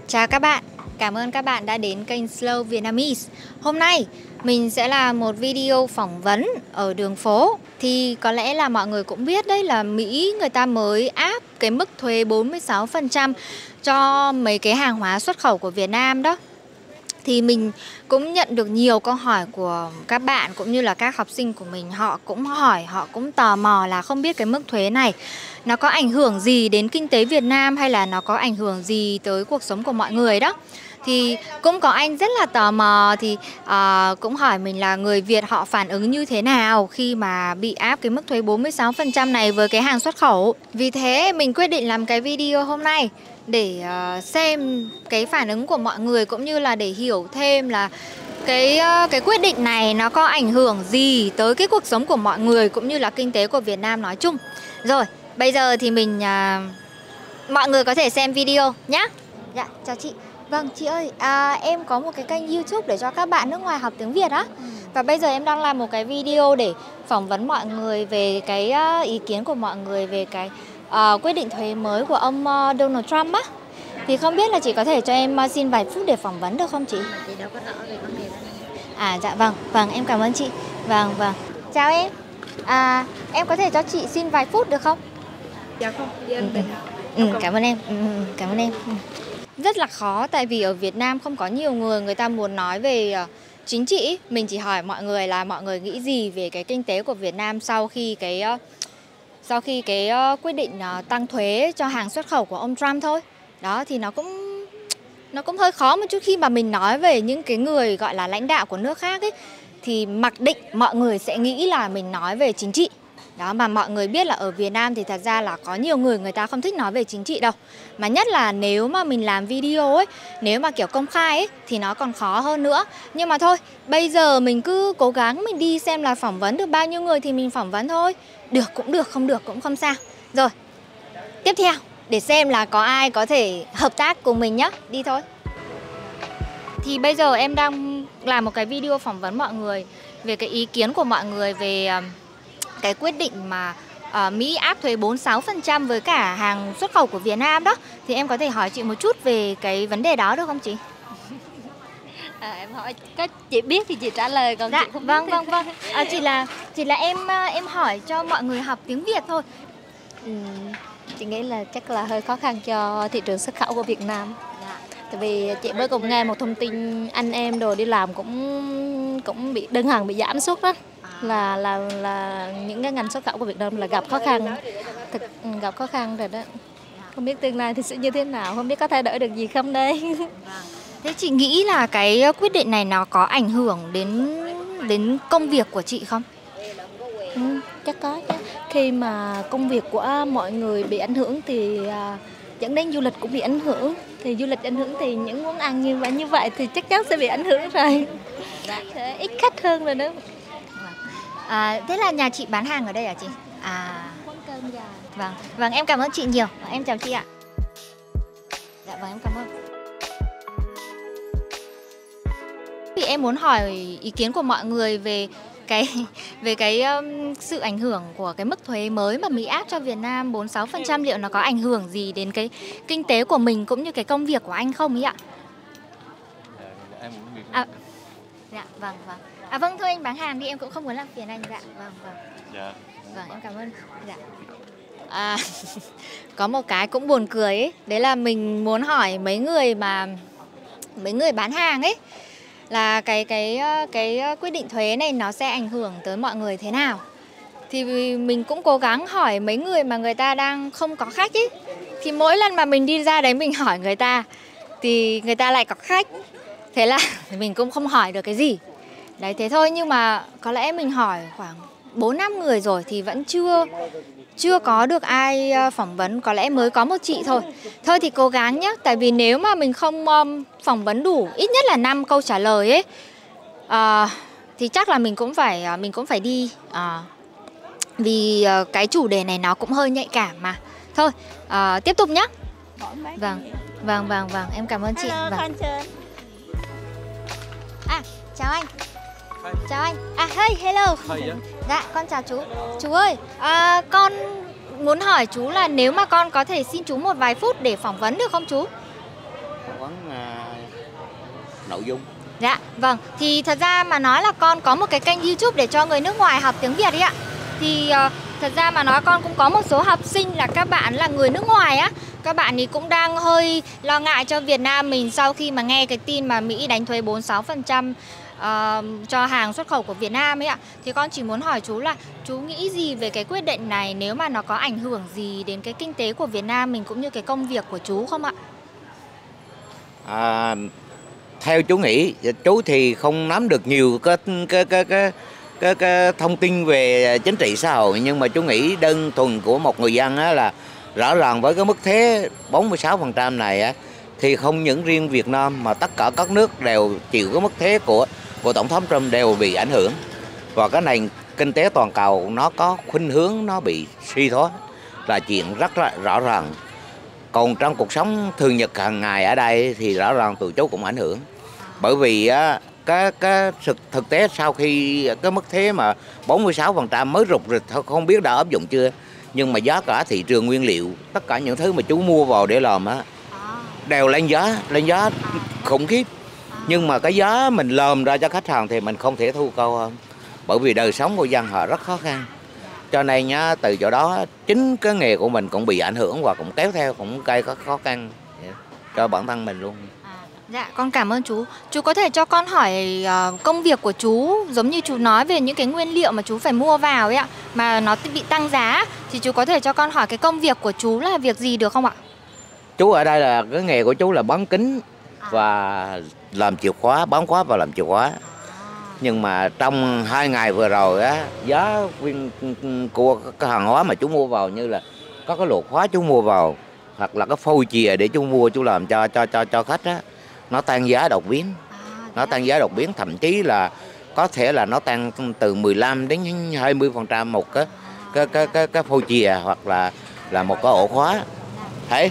Chào các bạn, cảm ơn các bạn đã đến kênh Slow Vietnamese. Hôm nay mình sẽ làm một video phỏng vấn ở đường phố. Thì có lẽ là mọi người cũng biết đấy, là Mỹ người ta mới áp cái mức thuế 46% cho mấy cái hàng hóa xuất khẩu của Việt Nam đó. Thì mình cũng nhận được nhiều câu hỏi của các bạn cũng như là các học sinh của mình. Họ cũng hỏi, họ cũng tò mò là không biết cái mức thuế này nó có ảnh hưởng gì đến kinh tế Việt Nam hay là nó có ảnh hưởng gì tới cuộc sống của mọi người đó. Thì cũng có anh rất là tò mò thì cũng hỏi mình là người Việt họ phản ứng như thế nào khi mà bị áp cái mức thuế 46% này với cái hàng xuất khẩu. Vì thế mình quyết định làm cái video hôm nay để xem cái phản ứng của mọi người cũng như là để hiểu thêm là cái quyết định này nó có ảnh hưởng gì tới cái cuộc sống của mọi người cũng như là kinh tế của Việt Nam nói chung. Rồi, bây giờ thì mọi người có thể xem video nhé. Dạ, chào chị. Vâng, chị ơi, em có một cái kênh YouTube để cho các bạn nước ngoài học tiếng Việt á. Và bây giờ em đang làm một cái video để phỏng vấn mọi người về cái ý kiến của mọi người về cái quyết định thuế mới của ông Donald Trump á. Thì không biết là chị có thể cho em xin vài phút để phỏng vấn được không chị? Chị đâu có rõ về vấn đề đó. Dạ vâng, em cảm ơn chị. Vâng. Chào em. Em có thể cho chị xin vài phút được không? Dạ không, em Cảm ơn em. Cảm ơn em. Rất là khó tại vì ở Việt Nam không có nhiều người ta muốn nói về chính trị. Mình chỉ hỏi mọi người là mọi người nghĩ gì về cái kinh tế của Việt Nam sau khi cái quyết định tăng thuế cho hàng xuất khẩu của ông Trump thôi. Đó thì nó cũng hơi khó một chút khi mà mình nói về những cái người gọi là lãnh đạo của nước khác ấy, thì mặc định mọi người sẽ nghĩ là mình nói về chính trị. Đó, mà mọi người biết là ở Việt Nam thì thật ra là có nhiều người ta không thích nói về chính trị đâu. Mà nhất là nếu mà mình làm video ấy, nếu mà kiểu công khai ấy thì nó còn khó hơn nữa. Nhưng mà thôi, bây giờ mình cứ cố gắng mình đi xem là phỏng vấn được bao nhiêu người thì mình phỏng vấn thôi. Được cũng được, không được cũng không sao. Rồi, tiếp theo để xem là có ai có thể hợp tác cùng mình nhé. Đi thôi. Thì bây giờ em đang làm một cái video phỏng vấn mọi người về cái ý kiến của mọi người về cái quyết định mà Mỹ áp thuế 46% với cả hàng xuất khẩu của Việt Nam đó. Thì em có thể hỏi chị một chút về cái vấn đề đó được không chị? Em hỏi, có chị biết thì chị trả lời, còn Dạ, chị không vâng. biết. Chỉ là em hỏi cho mọi người học tiếng Việt thôi. Chị nghĩ là chắc là hơi khó khăn cho thị trường xuất khẩu của Việt Nam. Dạ. Tại vì chị mới cùng nghe một thông tin anh em đồ đi làm cũng bị đơn hàng bị giảm suất đó. Là những cái ngành xuất khẩu của Việt Nam là gặp khó khăn, gặp khó khăn rồi đó. Không biết tương lai thì sẽ như thế nào, không biết có thay đổi được gì không đây. Thế chị nghĩ là cái quyết định này nó có ảnh hưởng đến công việc của chị không? Chắc có chứ. Khi mà công việc của mọi người bị ảnh hưởng thì dẫn đến du lịch cũng bị ảnh hưởng. Thì du lịch ảnh hưởng thì những món ăn như vậy thì chắc chắn sẽ bị ảnh hưởng rồi. Sẽ ít khách hơn rồi nữa. Thế là nhà chị bán hàng ở đây hả chị? Quán cơm gà. Vâng, em cảm ơn chị nhiều. Em chào chị ạ. Dạ vâng, em cảm ơn. Thì em muốn hỏi ý kiến của mọi người về cái sự ảnh hưởng của cái mức thuế mới mà Mỹ áp cho Việt Nam 46%, liệu nó có ảnh hưởng gì đến cái kinh tế của mình cũng như cái công việc của anh không ý ạ? Dạ, vâng. Vâng, thôi anh bán hàng đi, em cũng không muốn làm phiền anh. Dạ, vâng. Dạ. Vâng, em cảm ơn. Dạ. Có một cái cũng buồn cười ấy, đấy là mình muốn hỏi mấy người bán hàng ấy là cái quyết định thuế này nó sẽ ảnh hưởng tới mọi người thế nào. Thì mình cũng cố gắng hỏi mấy người mà người ta đang không có khách ấy. Thì mỗi lần mà mình đi ra đấy mình hỏi người ta thì người ta lại có khách. Thế là mình cũng không hỏi được cái gì. Đấy, thế thôi, nhưng mà có lẽ mình hỏi khoảng 4-5 người rồi thì vẫn chưa có được ai phỏng vấn, có lẽ mới có một chị thôi. Thôi thì cố gắng nhé, tại vì nếu mà mình không phỏng vấn đủ ít nhất là 5 câu trả lời ấy thì chắc là mình cũng phải đi vì cái chủ đề này nó cũng hơi nhạy cảm mà. Thôi, tiếp tục nhé. Vâng, em cảm ơn chị. Vâng. Chào anh. Chào anh. Hey, hello. Hey, Dạ, con chào chú. Chú ơi, con muốn hỏi chú là nếu mà con có thể xin chú một vài phút để phỏng vấn được không chú? Phỏng vấn nội dung. Dạ, vâng. Thì thật ra mà nói là con có một cái kênh YouTube để cho người nước ngoài học tiếng Việt ấy ạ. Thì thật ra mà nói con cũng có một số học sinh là các bạn là người nước ngoài á. Các bạn ấy cũng đang hơi lo ngại cho Việt Nam mình sau khi mà nghe cái tin mà Mỹ đánh thuế 46% cho hàng xuất khẩu của Việt Nam ấy ạ. Thì con chỉ muốn hỏi chú là chú nghĩ gì về cái quyết định này, nếu mà nó có ảnh hưởng gì đến cái kinh tế của Việt Nam mình cũng như cái công việc của chú không ạ? Theo chú nghĩ, chú thì không nắm được nhiều cái thông tin về chính trị xã hội, nhưng mà chú nghĩ đơn thuần của một người dân á, là rõ ràng với cái mức thuế 46% này á, thì không những riêng Việt Nam mà tất cả các nước đều chịu cái mức thuế của Tổng thống Trump đều bị ảnh hưởng. Và cái nền kinh tế toàn cầu nó có khuynh hướng nó bị suy thoái là chuyện rất là rõ ràng. Còn trong cuộc sống thường nhật hàng ngày ở đây thì rõ ràng tụi chú cũng ảnh hưởng. Bởi vì á, cái thực tế sau khi cái mức thuế mà 46% mới rục rồi, không biết đã áp dụng chưa. Nhưng mà giá cả thị trường nguyên liệu, tất cả những thứ mà chú mua vào để làm á, đều lên giá khủng khiếp. Nhưng mà cái giá mình làm ra cho khách hàng thì mình không thể thu cao hơn. Bởi vì đời sống của dân họ rất khó khăn. Cho nên nhá, từ chỗ đó chính cái nghề của mình cũng bị ảnh hưởng và cũng kéo theo, cũng gây các khó khăn cho bản thân mình luôn. Dạ, con cảm ơn chú. Chú có thể cho con hỏi công việc của chú, giống như chú nói về những cái nguyên liệu mà chú phải mua vào ấy ạ, mà nó bị tăng giá, thì chú có thể cho con hỏi cái công việc của chú là việc gì được không ạ? Chú ở đây là cái nghề của chú là bán kính và làm chìa khóa, bán khóa và làm chìa khóa. Nhưng mà trong 2 ngày vừa rồi á, giá của cái hàng hóa mà chú mua vào, như là có cái lỗ khóa chú mua vào, hoặc là cái phôi chìa để chú mua chú làm cho khách á, nó tăng giá đột biến. Nó tăng giá đột biến, thậm chí là có thể là nó tăng từ 15 đến 20% một cái phôi chìa hoặc là một cái ổ khóa. Thấy?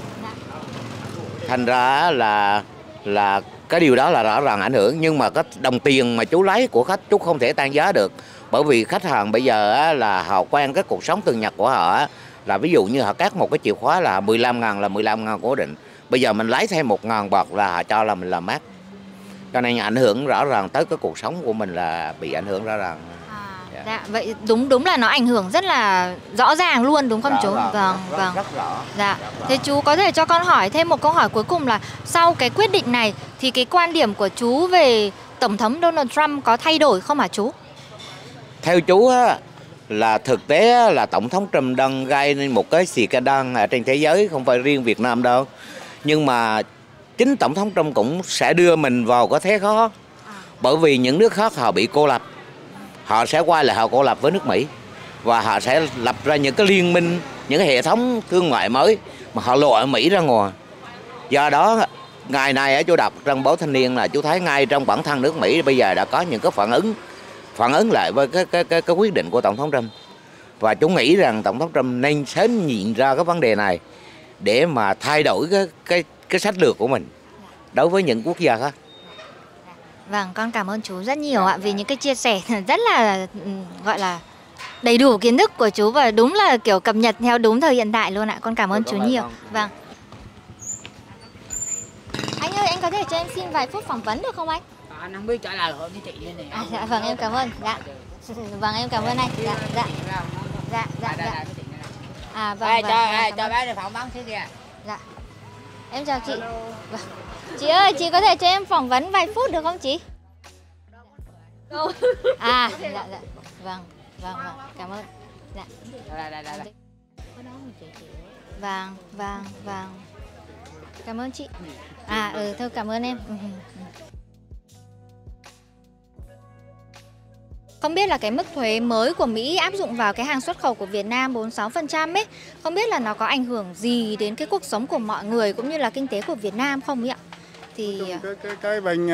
Thành ra là cái điều đó là rõ ràng ảnh hưởng. Nhưng mà cái đồng tiền mà chú lấy của khách chú không thể tăng giá được. Bởi vì khách hàng bây giờ á, là họ quen cái cuộc sống thường nhật của họ á, là ví dụ như họ cắt một cái chìa khóa là 15.000 là 15.000 cố định. Bây giờ mình lấy thêm 1.000 bạc là họ cho là mình làm mát. Cho nên ảnh hưởng rõ ràng tới cái cuộc sống của mình, là bị ảnh hưởng rõ ràng. Dạ, vậy đúng là nó ảnh hưởng rất là rõ ràng luôn đúng không chú? Vâng. Rất rõ. Dạ. Thế chú có thể cho con hỏi thêm một câu hỏi cuối cùng là sau cái quyết định này thì cái quan điểm của chú về Tổng thống Donald Trump có thay đổi không hả chú? Theo chú á, là thực tế là Tổng thống Trump đang gây nên một cái scandal ở trên thế giới, không phải riêng Việt Nam đâu. Nhưng mà chính Tổng thống Trump cũng sẽ đưa mình vào cái thế khó. Bởi vì những nước khác họ bị cô lập, họ sẽ quay lại họ cô lập với nước Mỹ. Và họ sẽ lập ra những cái liên minh, những cái hệ thống thương mại mới mà họ loại Mỹ ra ngoài. Do đó ngày nay chú đọc trong báo Thanh niên là chú thấy ngay trong bản thân nước Mỹ bây giờ đã có những cái phản ứng lại với cái quyết định của Tổng thống Trump. Và chú nghĩ rằng Tổng thống Trump nên sớm nhìn ra cái vấn đề này để mà thay đổi cái sách lược của mình đối với những quốc gia khác. Vâng, con cảm ơn chú rất nhiều ạ vì những cái chia sẻ rất là gọi là đầy đủ kiến thức của chú và đúng là kiểu cập nhật theo đúng thời hiện tại luôn ạ. Con cảm ơn chú nhiều. Vâng. Anh ơi, anh có thể cho em xin vài phút phỏng vấn được không anh? Anh không biết trả lời hỏi cái chị này. Dạ vâng, em cảm ơn. Dạ. Vâng, em cảm ơn anh. Dạ. Vâng. Cho bé đi phỏng vấn thế kìa. Dạ. Em chào chị. Vâng. Chị ơi, chị có thể cho em phỏng vấn vài phút được không chị? Dạ. Vâng, cảm ơn. Dạ. Vâng. Cảm ơn chị. Thôi cảm ơn em. Không biết là cái mức thuế mới của Mỹ áp dụng vào cái hàng xuất khẩu của Việt Nam 46% ấy, không biết là nó có ảnh hưởng gì đến cái cuộc sống của mọi người cũng như là kinh tế của Việt Nam không ạ? Thì cái bên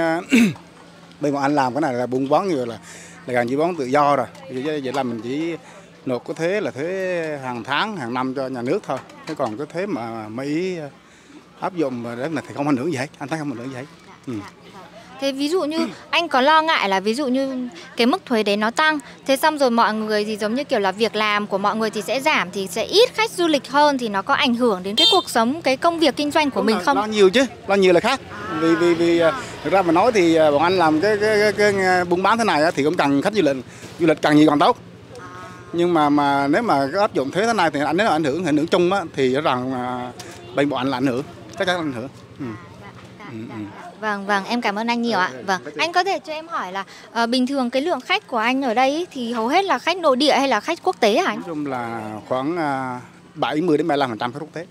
bọn anh làm cái này là buôn bán như là gần như bán tự do rồi. Vậy là mình chỉ nộp cái thuế là thuế hàng tháng, hàng năm cho nhà nước thôi. Thế còn cái thuế mà Mỹ áp dụng đấy là thì không ảnh hưởng gì hết. Anh thấy không ảnh hưởng gì hết. Thế ví dụ như anh có lo ngại là ví dụ như cái mức thuế đấy nó tăng, thế xong rồi mọi người thì giống như kiểu là việc làm của mọi người thì sẽ giảm, thì sẽ ít khách du lịch hơn, thì nó có ảnh hưởng đến cái cuộc sống, cái công việc kinh doanh của mình không? Lo nhiều chứ, lo nhiều là khác. Vì thực ra mà nói thì bọn anh làm cái buôn bán thế này thì cũng cần khách du lịch càng nhiều càng tốt. Nhưng mà nếu mà áp dụng thuế thế này thì nếu ảnh hưởng chung á, thì rõ ràng bên bọn anh là ảnh hưởng, chắc chắn ảnh hưởng. Vâng, em cảm ơn anh nhiều ạ. Vâng, anh có thể cho em hỏi là bình thường cái lượng khách của anh ở đây ý, thì hầu hết là khách nội địa hay là khách quốc tế hả anh? Nói chung là khoảng 70 đến 75% khách quốc tế,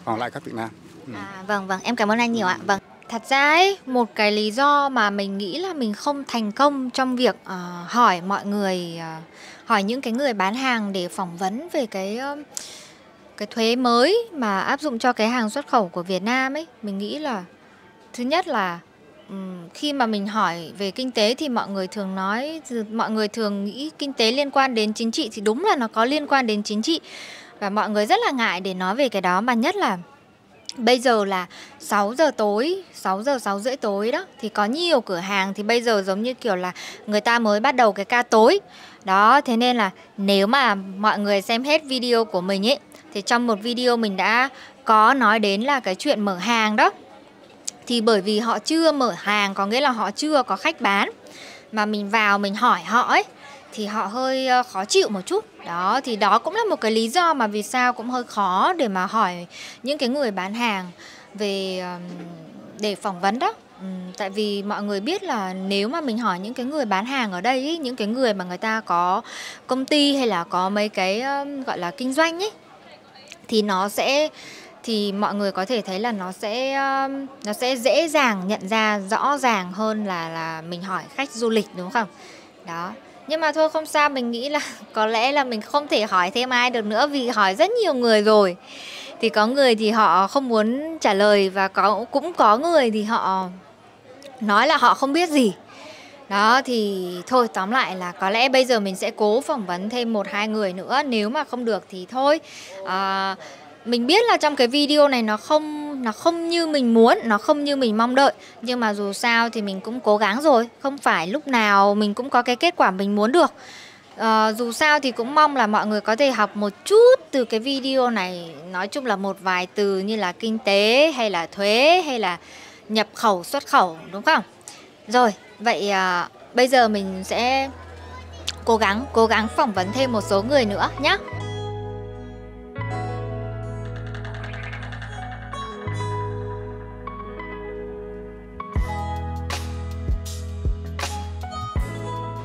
còn lại khách Việt Nam. Vâng, em cảm ơn anh nhiều ạ. Vâng. Thật ra ấy, một cái lý do mà mình nghĩ là mình không thành công trong việc hỏi mọi người, hỏi những cái người bán hàng để phỏng vấn về cái thuế mới mà áp dụng cho cái hàng xuất khẩu của Việt Nam ấy, mình nghĩ là thứ nhất là khi mà mình hỏi về kinh tế thì mọi người thường nghĩ kinh tế liên quan đến chính trị, thì đúng là nó có liên quan đến chính trị và mọi người rất là ngại để nói về cái đó, mà nhất là bây giờ là 6 giờ 6 rưỡi tối đó, thì có nhiều cửa hàng thì bây giờ giống như kiểu là người ta mới bắt đầu cái ca tối. Đó, thế nên là nếu mà mọi người xem hết video của mình ấy, thì trong một video mình đã có nói đến là cái chuyện mở hàng đó. Thì bởi vì họ chưa mở hàng, có nghĩa là họ chưa có khách bán, mà mình vào mình hỏi họ ấy, thì họ hơi khó chịu một chút. Đó, thì đó cũng là một cái lý do mà vì sao cũng hơi khó để mà hỏi những cái người bán hàng về để phỏng vấn đó. Tại vì mọi người biết là nếu mà mình hỏi những cái người bán hàng ở đây ý, những cái người mà người ta có công ty hay là có mấy cái gọi là kinh doanh ấy, thì mọi người có thể thấy là nó sẽ dễ dàng nhận ra rõ ràng hơn là mình hỏi khách du lịch, đúng không? Đó. Nhưng mà thôi không sao, mình nghĩ là có lẽ là mình không thể hỏi thêm ai được nữa, vì hỏi rất nhiều người rồi. Thì có người thì họ không muốn trả lời, và cũng có người thì họ nói là họ không biết gì. Đó, thì thôi tóm lại là có lẽ bây giờ mình sẽ cố phỏng vấn thêm 1-2 người nữa. Nếu mà không được thì thôi. Mình biết là trong cái video này nó không như mình muốn, nó không như mình mong đợi, nhưng mà dù sao thì mình cũng cố gắng rồi. Không phải lúc nào mình cũng có cái kết quả mình muốn được. Dù sao thì cũng mong là mọi người có thể học một chút từ cái video này. Nói chung là một vài từ như là kinh tế hay là thuế hay là nhập khẩu xuất khẩu, đúng không? Rồi, vậy bây giờ mình sẽ cố gắng phỏng vấn thêm một số người nữa nhé.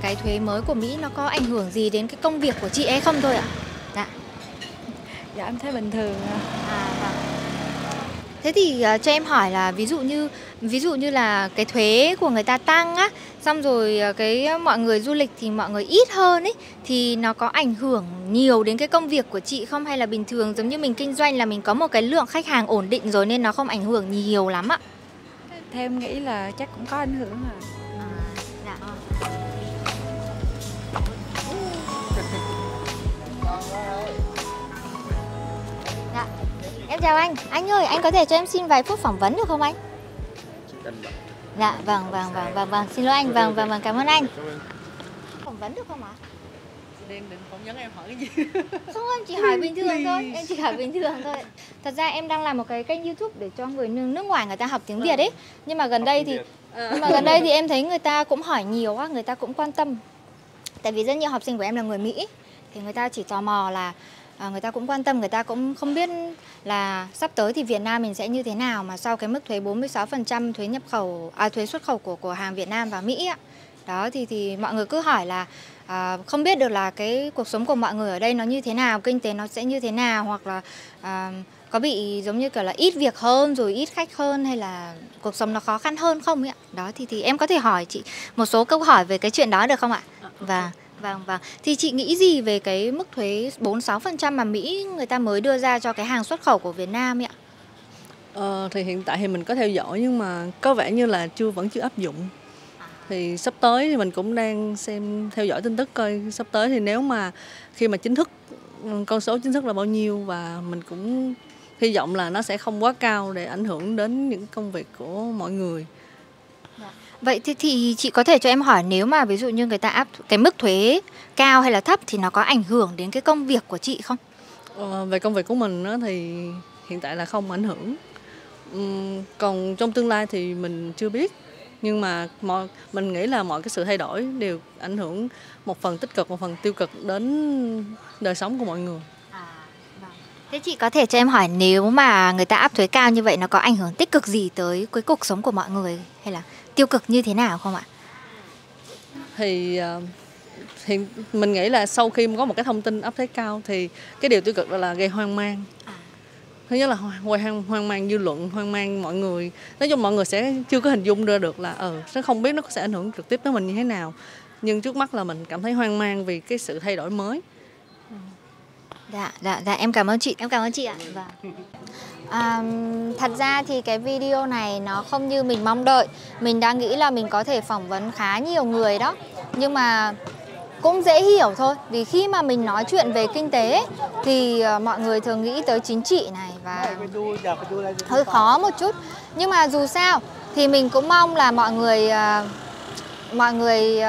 Cái thuế mới của Mỹ nó có ảnh hưởng gì đến cái công việc của chị ấy không thôi ạ? Dạ em thấy bình thường. Vâng. Thế thì cho em hỏi là ví dụ như là cái thuế của người ta tăng á, xong rồi cái mọi người du lịch thì mọi người ít hơn ấy, thì nó có ảnh hưởng nhiều đến cái công việc của chị không, hay là bình thường giống như mình kinh doanh là mình có một cái lượng khách hàng ổn định rồi nên nó không ảnh hưởng nhiều lắm ạ? Theo em nghĩ là chắc cũng có ảnh hưởng à. Em chào anh. Anh ơi, anh có thể cho em xin vài phút phỏng vấn được không anh? Dạ, vâng, xin lỗi anh, vâng, cảm ơn anh. Phỏng vấn được không ạ? Định phỏng vấn em hỏi cái gì? Không, em chỉ hỏi bình thường thôi, Thật ra em đang làm một cái kênh YouTube để cho người nước ngoài người ta học tiếng Việt ấy. Nhưng mà gần đây thì em thấy người ta cũng hỏi nhiều quá, người ta cũng quan tâm. Tại vì rất nhiều học sinh của em là người Mỹ, thì người ta chỉ tò mò là người ta cũng quan tâm, người ta cũng không biết là sắp tới thì Việt Nam mình sẽ như thế nào mà sau cái mức thuế 46% thuế xuất khẩu của hàng Việt Nam vào Mỹ ạ. Đó, thì mọi người cứ hỏi là không biết được là cái cuộc sống của mọi người ở đây nó như thế nào, kinh tế nó sẽ như thế nào, hoặc là có bị giống như kiểu là ít việc hơn rồi ít khách hơn, hay là cuộc sống nó khó khăn hơn không ấy ạ. Đó, thì em có thể hỏi chị một số câu hỏi về cái chuyện đó được không ạ? Vâng. Thì chị nghĩ gì về cái mức thuế 46% mà Mỹ người ta mới đưa ra cho cái hàng xuất khẩu của Việt Nam ấy ạ? Thì hiện tại thì mình có theo dõi nhưng mà có vẻ như là vẫn chưa áp dụng. Thì sắp tới thì mình cũng đang theo dõi tin tức coi sắp tới thì nếu mà khi mà chính thức con số chính thức là bao nhiêu, và mình cũng hy vọng là nó sẽ không quá cao để ảnh hưởng đến những công việc của mọi người. Vậy thì chị có thể cho em hỏi, nếu mà ví dụ như người ta áp cái mức thuế cao hay là thấp thì nó có ảnh hưởng đến cái công việc của chị không? Về công việc của mình á, thì hiện tại là không ảnh hưởng. Còn trong tương lai thì mình chưa biết. Nhưng mà mình nghĩ là mọi cái sự thay đổi đều ảnh hưởng một phần tích cực, một phần tiêu cực đến đời sống của mọi người. Thế chị có thể cho em hỏi, nếu mà người ta áp thuế cao như vậy nó có ảnh hưởng tích cực gì tới cái cuộc sống của mọi người hay là tiêu cực như thế nào không ạ? Thì mình nghĩ là sau khi có một cái thông tin áp thuế cao thì cái điều tiêu cực là gây hoang mang. Thứ nhất là hoang mang dư luận, hoang mang mọi người. Nói chung mọi người sẽ chưa có hình dung ra được là sẽ không biết nó sẽ ảnh hưởng trực tiếp tới mình như thế nào. Nhưng trước mắt là mình cảm thấy hoang mang vì cái sự thay đổi mới. Dạ, em cảm ơn chị. Em cảm ơn chị ạ. Thật ra thì cái video này nó không như mình mong đợi. Mình đã nghĩ là mình có thể phỏng vấn khá nhiều người đó. Nhưng mà cũng dễ hiểu thôi. Vì khi mà mình nói chuyện về kinh tế thì mọi người thường nghĩ tới chính trị này và hơi khó một chút. Nhưng mà dù sao thì mình cũng mong là mọi người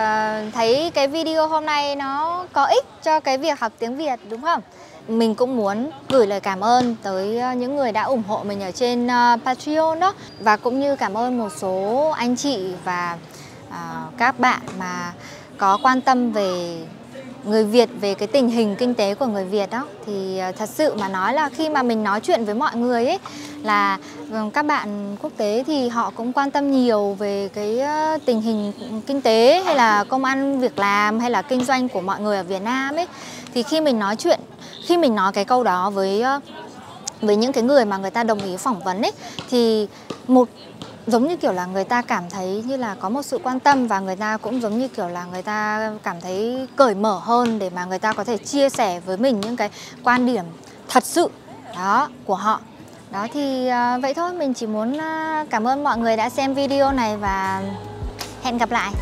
thấy cái video hôm nay nó có ích cho cái việc học tiếng Việt, đúng không? Mình cũng muốn gửi lời cảm ơn tới những người đã ủng hộ mình ở trên Patreon đó. Và cũng như cảm ơn một số anh chị và các bạn mà có quan tâm về người Việt, về cái tình hình kinh tế của người Việt đó. Thì thật sự mà nói là khi mà mình nói chuyện với mọi người ấy, là các bạn quốc tế thì họ cũng quan tâm nhiều về cái tình hình kinh tế hay là công ăn việc làm hay là kinh doanh của mọi người ở Việt Nam ấy. Thì khi mình nói cái câu đó với những cái người mà người ta đồng ý phỏng vấn ấy, thì giống như kiểu là người ta cảm thấy như là có một sự quan tâm, và người ta cũng giống như kiểu là người ta cảm thấy cởi mở hơn để mà người ta có thể chia sẻ với mình những cái quan điểm thật sự đó của họ. Đó thì vậy thôi, mình chỉ muốn cảm ơn mọi người đã xem video này và hẹn gặp lại.